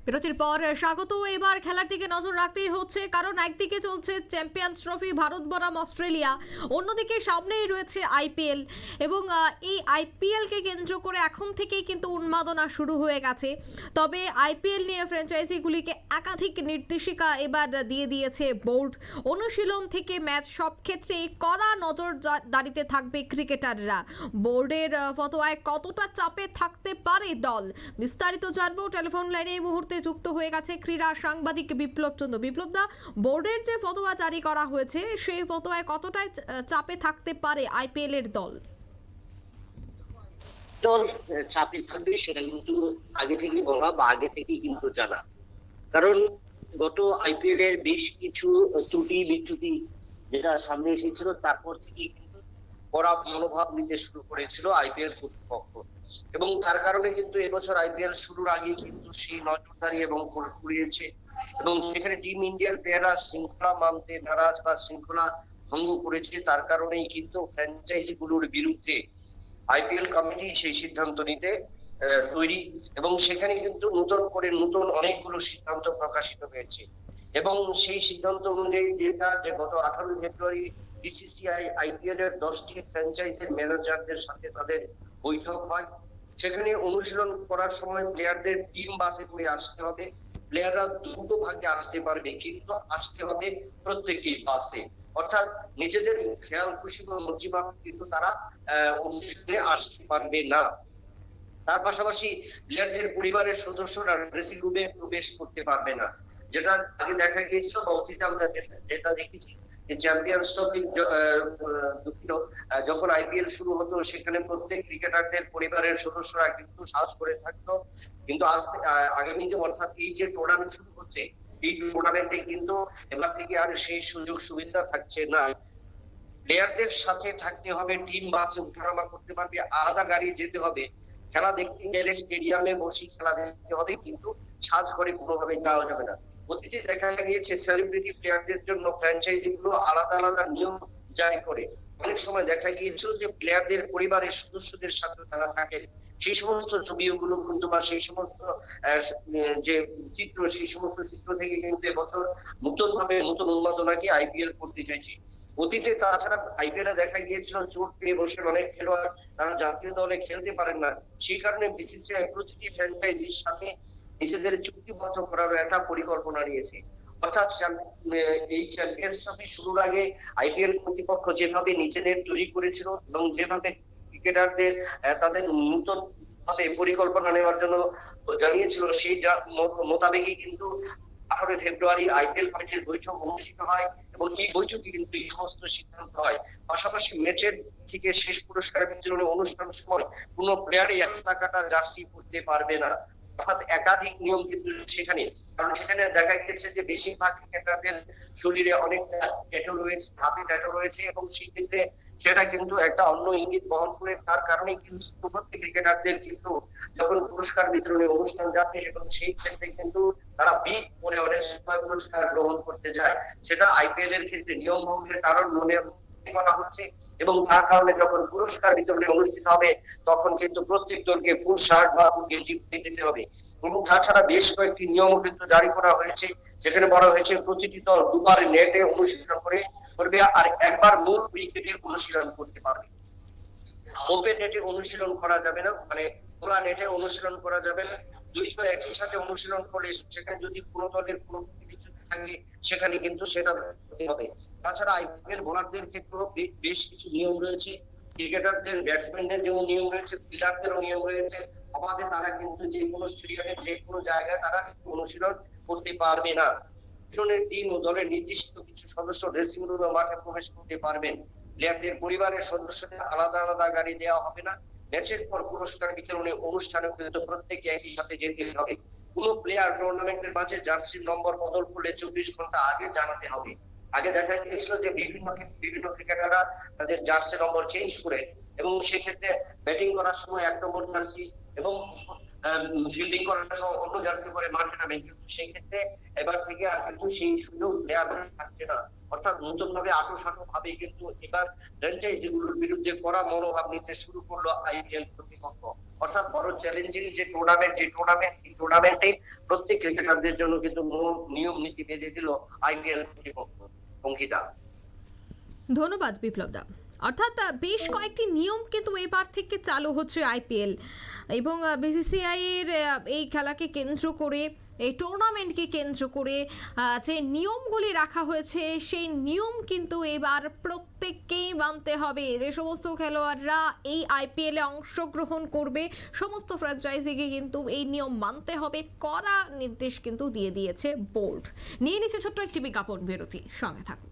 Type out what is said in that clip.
বিরতির পর স্বাগত। এবার খেলার দিকে নজর রাখতেই হচ্ছে, কারণ একদিকে চলছে চ্যাম্পিয়ন্স ট্রফি ভারত বনাম অস্ট্রেলিয়া, অন্যদিকে সামনেই রয়েছে আইপিএল। এবং এই আইপিএলকে কেন্দ্র করে এখন থেকেই কিন্তু উন্মাদনা শুরু হয়ে গেছে। তবে আইপিএল নিয়ে ফ্র্যাঞ্চাইজিগুলিকে একাধিক নির্দেশিকা এবার দিয়ে দিয়েছে বোর্ড। অনুশীলন থেকে ম্যাচ সব ক্ষেত্রেই কড়া নজরদারিতে থাকবে ক্রিকেটাররা। বোর্ডের ফতোয়ায় কতটা চাপে থাকতে পারে দল, বিস্তারিত জানবো। টেলিফোন লাইনে এই মুহূর্তে যুক্ত হয়ে গেছে ক্রীড়া সাংবাদিক বিপ্লব চন্দ্র। বিপ্লবদা, বোর্ডের যে ফতোয়া জারি করা হয়েছে সেই ফতোয়ায় কতটাই চাপে থাকতে পারে আইপিএল এর দল? দল চাপে থাকবে সেটা কিন্তু আগে থেকেই বলা বা আগে থেকেই কিন্তু জানা। কারণ গত আইপিএল এর বেশ কিছু ত্রুটি বিচ্যুতি যেটা সামনে এসেছিল, তারপর থেকে কিন্তু কড়া মনোভাব নিতে শুরু করেছিল আইপিএল কর্তৃপক্ষ। এবং তার কারণে কিন্তু এবছর আইপিএল শুরুর আগে কিন্তু সেই নজরদারি এবং কুড়িয়েছে। এবং সেখানে টিম ইন্ডিয়ার প্লেয়াররা শৃঙ্খলা মানতে নারাজ বা শৃঙ্খলা ভঙ্গ করেছে, তার কারণেই কিন্তু ফ্র্যাঞ্চাইজি গুলোর বিরুদ্ধে আইপিএল কমিটি সেই সিদ্ধান্ত নিতে তৈরি। এবং সেখানে কিন্তু নতুন অনেকগুলো সিদ্ধান্ত প্রকাশিত হয়েছে। এবং সেই সিদ্ধান্ত অনুযায়ী যেটা যে গত 18 ফেব্রুয়ারি বিসিসিআই আইপিএল এর 10টি ফ্র্যাঞ্চাইজির ম্যানেজারদের সাথে তাদের বৈঠক হয়। সেখানে অনুশীলন করার সময় প্লেয়ারদের টিম বাসে করে আসতে হবে। প্লেয়াররা দুটো ভাগে আসতে পারবে, কিন্তু আসতে হবে প্রত্যেকটি বাসে। অর্থাৎ নিজেদের খেয়াল খুশি বা মর্জি মাফিক কিন্তু তারা অনুশীলনে আসতে পারবে না। তার পাশাপাশি প্লেয়ারদের পরিবারের সদস্যরা ড্রেসিং রুমে প্রবেশ করতে পারবে না, যেটা আগে দেখা গিয়েছিল বা অতীতে আমরা যেটা দেখেছি যে চ্যাম্পিয়ন্স ট্রফি দুঃখিত যখন আইপিএল শুরু হতো সেখানে প্রত্যেক ক্রিকেটারদের পরিবারের সদস্যরা কিন্তু সাজ করে থাকতো। কিন্তু আগামীতে অর্থাৎ এই যে টুর্নামেন্ট শুরু হচ্ছে, এই টুর্নামেন্টে কিন্তু এবার থেকে আর সেই সুযোগ সুবিধা থাকছে না। প্লেয়ারদের সাথে থাকতে হবে, টিম বাসে উঠানামা করতে পারবে, আলাদা গাড়ি যেতে হবে। খেলা দেখতে গেলে স্টেডিয়ামে বসে খেলা দেখতে হবে, কিন্তু সাজ করে কোনোভাবে যাওয়া যাবে না। অতীতে দেখা গিয়েছে সেলিব্রিটি প্লেয়ারদের জন্য ফ্র্যাঞ্চাইজি গুলো আলাদা আলাদা নিয়ম জারি করে। অনেক সময় দেখা গিয়েছিল যে প্লেয়ারদের পরিবারের সদস্যদের সাথে তারা থাকেন। সেই সমস্ত ছবিগুলো কিন্তু বা সেই সমস্ত যে চিত্র, সেই সমস্ত চিত্র থেকে কিন্তু এবছর নতুন ভাবে নতুন উন্মাদনাকে আইপিএল করতে চাইছে। অতীতে তাছাড়া আইপিএল এ দেখা গিয়েছিল চোট পেয়ে বসে অনেক খেলোয়াড় তারা জাতীয় দলে খেলতে পারেন না। সেই কারণে বিসিসিআই প্রতিটি ফ্র্যাঞ্চাইজির সাথে নিজেদের চুক্তিবদ্ধ করার একটা পরিকল্পনা নিয়েছে। অর্থাৎ এই চ্যাম্পিয়ন্স ট্রফি শুরুর আগে আইপিএল কর্তৃপক্ষ যেভাবে নিজেদের তৈরি করেছিল এবং যেভাবে ক্রিকেটারদের তাদের নতুন ভাবে পরিকল্পনা নেওয়ার জন্য জানিয়েছিল, সেই মোতাবেকই কিন্তু 18 ফেব্রুয়ারি আইপিএল কমিটির বৈঠক অনুষ্ঠিত হয়। এবং এই বৈঠকে কিন্তু এই সমস্ত সিদ্ধান্ত হয়। পাশাপাশি ম্যাচের থেকে শেষ পুরস্কার বিতরণী অনুষ্ঠানের সময় কোন প্লেয়ারই একটা কাটা জার্সি পরতে পারবে না। অর্থাৎ একাধিক নিয়ম কিন্তু সেখানে, কারণ সেখানে দেখা গেছে যে বেশিরভাগ ক্রিকেটারদের শরীরে অনেক ট্যাটু রয়েছে, হাতে ট্যাটু রয়েছে, এবং সেই ক্ষেত্রে সেটা কিন্তু একটা অন্য ইঙ্গিত বহন করে। তার কারণে কিন্তু প্রত্যেক ক্রিকেটারদের কিন্তু যখন পুরস্কার বিতরণী অনুষ্ঠান যাবে এবং সেই ক্ষেত্রে কিন্তু তারা বিগ করে অনেক সময় পুরস্কার গ্রহণ করতে যায়। সেটা আইপিএল এর ক্ষেত্রে নিয়ম ভঙ্গের কারণ মনে করা হচ্ছে। এবং তার কারণে যখন পুরস্কার বিতরণী অনুষ্ঠিত হবে তখন কিন্তু প্রত্যেক দলকে ফুল শার্ট বা ফুল গেঞ্জি দিতে হবে। এবং তাছাড়া বেশ কয়েকটি নিয়ম কিন্তু জারি করা হয়েছে, যেখানে বলা হয়েছে প্রতিটি দল দুবার নেটে অনুশীলন করবে আর একবার মূল উইকেটে অনুশীলন করতে পারবে। ওপেন নেটে অনুশীলন করা যাবে না, মানে খোলা নেটে অনুশীলন করা যাবে না। দুই দল একই সাথে অনুশীলন করলে সেখানে যদি কোনো দলের কোনো বিচ্যুতি থাকে সেখানে কিন্তু সেটা হতে হবে। তাছাড়া আইপিএল বোলারদের ক্ষেত্রেও বেশ কিছু নিয়ম রয়েছে। ক্রিকেটারদের ব্যাটসম্যানদের যেমন নিয়ম রয়েছে, প্লেয়ারদেরও নিয়ম রয়েছে। আমাদের তারা কিন্তু যে কোনো স্টেডিয়ামে যে কোনো জায়গায় তারা অনুশীলন করতে পারবে না। দিন ও দলের নির্দিষ্ট কিছু সদস্য ড্রেসিং রুমে মাঠে প্রবেশ করতে পারবেন। প্লেয়ারদের পরিবারের সদস্যদের আলাদা আলাদা গাড়ি দেওয়া হবে না। ম্যাচের পর পুরস্কার বিতরণী অনুষ্ঠানে কিন্তু প্রত্যেকে একই সাথে যেতে হবে। কোন প্লেয়ার টুর্নামেন্টের মাঝে জার্সির নম্বর বদল করলে 24 ঘন্টা আগে জানাতে হবে। আগে দেখা গিয়েছিল যে বিভিন্ন ক্রিকেটাররা তাদের জার্সি নম্বর চেঞ্জ করে, এবং সেক্ষেত্রে ব্যাটিং করার সময় 1 নম্বর জার্সি এবং ফিল্ডিং করার সহ অন্য জার্সি পরে মাঠে নামে, কিন্তু সেই ক্ষেত্রে এবার থেকে আর কিন্তু সেই সুযোগ প্লেয়ারদের থাকছে না। অর্থাৎ নতুন ভাবে আটোসাটো ভাবে কিন্তু এবার ফ্র্যাঞ্চাইজিগুলোর বিরুদ্ধে কড়া মনোভাব নিতে শুরু করলো আইপিএল কর্তৃপক্ষ। অর্থাৎ বড় চ্যালেঞ্জিং যে টুর্নামেন্টে প্রত্যেক ক্রিকেটারদের জন্য কিন্তু নিয়ম নীতি বেঁধে দিল আইপিএল কর্তৃপক্ষ। অঙ্কিতা, ধন্যবাদ বিপ্লব দা। অর্থাৎ বেশ কয়েকটি নিয়ম কিন্তু এবার থেকে চালু হচ্ছে আইপিএল এবং বিসিসিআই এর এই খেলাকে কেন্দ্র করে, এই টুর্নামেন্টকে কেন্দ্র করে যে নিয়মগুলি রাখা হয়েছে সেই নিয়ম কিন্তু এবার প্রত্যেককেই মানতে হবে। যে সমস্ত খেলোয়াড়রা এই আইপিএলে অংশগ্রহণ করবে সমস্ত ফ্র্যাঞ্চাইজিকে কিন্তু এই নিয়ম মানতে হবে, কড়া নির্দেশ কিন্তু দিয়ে দিয়েছে বোর্ড। নিয়ে নিচ্ছে ছোট্ট একটি বিজ্ঞাপন বিরতি, সঙ্গে থাকুন।